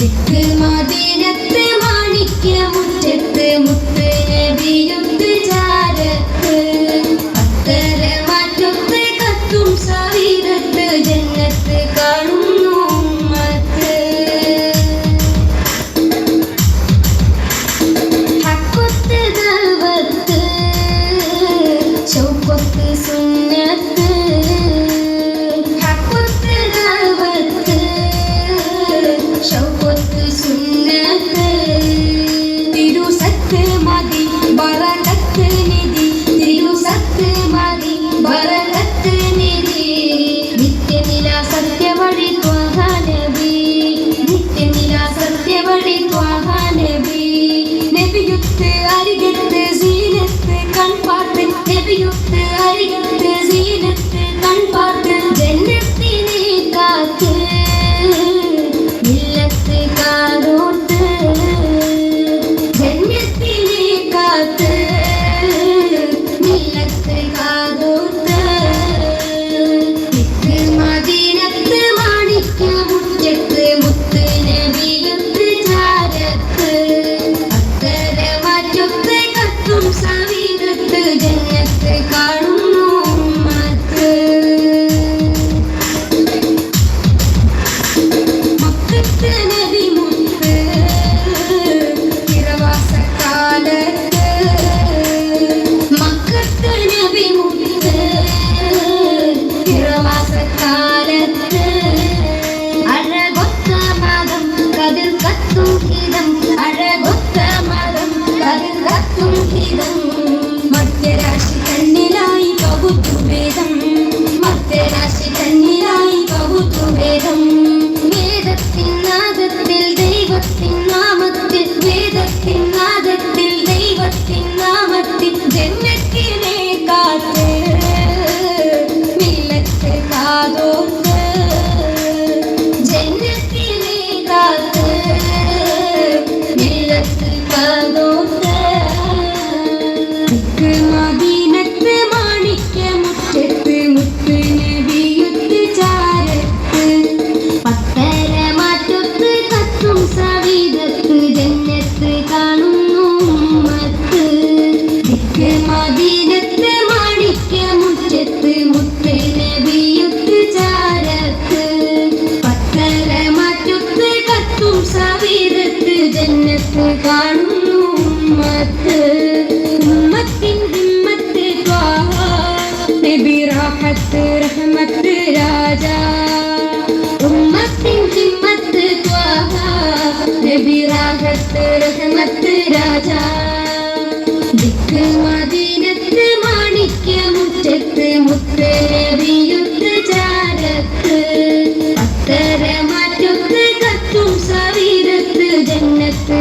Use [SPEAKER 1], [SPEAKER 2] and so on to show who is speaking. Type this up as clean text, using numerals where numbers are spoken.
[SPEAKER 1] ദിക്ക് മദീനത്ത് മാണിക്യ മുറ്റത്ത് മുത്ത് നബിയുണ്ട് ചാരത്ത് അത്തര മാറ്റത്ത് കത്തും സവീരത്ത് ജന്നത്ത് കാണുന്നു ഉമ്മത്ത് ഹക്കൊത്ത് ദഅവത്ത് ശൗഖത്ത് സുന്നത്ത് ഹക്കൊത്ത് ദഅവത്ത് ശൗഖത്ത് സുന്നത്ത് തിരുസത്ത് മതി ബറകത്ത് നിധി തിരുസത്ത് മതി ബറകത്ത് നിധി നിത്യനില സത്യവഴി ത്വഹ നബി നിത്യനില സത്യവഴി ത്വഹ നബി നബിയുത്ത് അരികത്ത് സീനത്ത് കൺപാർത്ത് നബിയുത്ത് അരികത്ത് സീനത്ത് കൺപാർത്ത് ജന്നത്തിനെ കാത്ത് മില്ലത്ത് കാരോട്ട് ജന്നത്തിനെ കാത്ത് മില്ലത്ത് കാരോട്ട് ദിക്ക് മദീനത്ത് മാണിക്യ മുറ്റത്ത് മുത്ത് നബിയുണ്ട് ചാരത്ത് അത്തര മാറ്റത്ത് കത്തും സവീരത്ത് ജന്നത്ത് കാണുന്നു ഉമ്മത്ത് മക്കത്ത് നബി മുത്ത് ഇറവാസക്കാലത്ത് മക്കത്ത് നബി മുത്ത് ഇറവാസക്കാലത്ത് അഴകൊത്ത മതം കതിർ കത്തും ഹിതം അഴകൊത്ത മതം കതിർ കത്തും ഹിതം മധ്യരാശി കണ്ണിലായി പകുത്തുഭേദം മധ്യരാശി കണ്ണിലായി പകുത്തുഭേദം വേദത്തിൻ നാദത്തിൽ ദൈവത്തിൻ നാമത്തിൽ വേദത്തിൻ നാദത്തിൽ ദൈവത്തിൻ നാമത്തിൽ ജന്നത്തിനെ കാത്ത് മില്ലത്ത് കാതോത്ത് ജന്നത്തിനെ കാത്ത് മില്ലത്ത് കാതോത്ത് ദിക്ക് മദീനത്ത് മാണിക്യ മുറ്റത്ത് മുത്ത് നബിയുണ്ട് ചാരത്ത് പത്തര മാറ്റത്ത് കത്തും സവീരത്ത് ജന്നത്ത് കാണുന്നു ഉമ്മത്ത് ദിക്ക് മദീനത്ത് മാണിക്യ മുറ്റത്ത് മുത്ത് നബിയുണ്ട് ചാരത്ത് പത്തര മാറ്റത്ത് കത്തും സവീരത്ത് ജന്നത്ത് കാണുന്നു ഉമ്മത്ത് ഉമ്മത്തിൻ ഹിമ്മത്ത് ത്വാഹ നബി റാഹത്ത് റഹ്മത്ത് രാജാ ഉമ്മത്തിൻ ഹിമ്മത്ത് ത്വാഹ നബി റാഹത്ത് റഹ്മത്ത് രാജാ ദിക്ക് മദീനത്ത് മാണിക്യ മുറ്റത്ത് മുത്ത് നബിയുണ്ട് ചാരത്ത് അത്തര മാറ്റത്ത് കത്തും സവീരത്ത് ജന്നത്ത്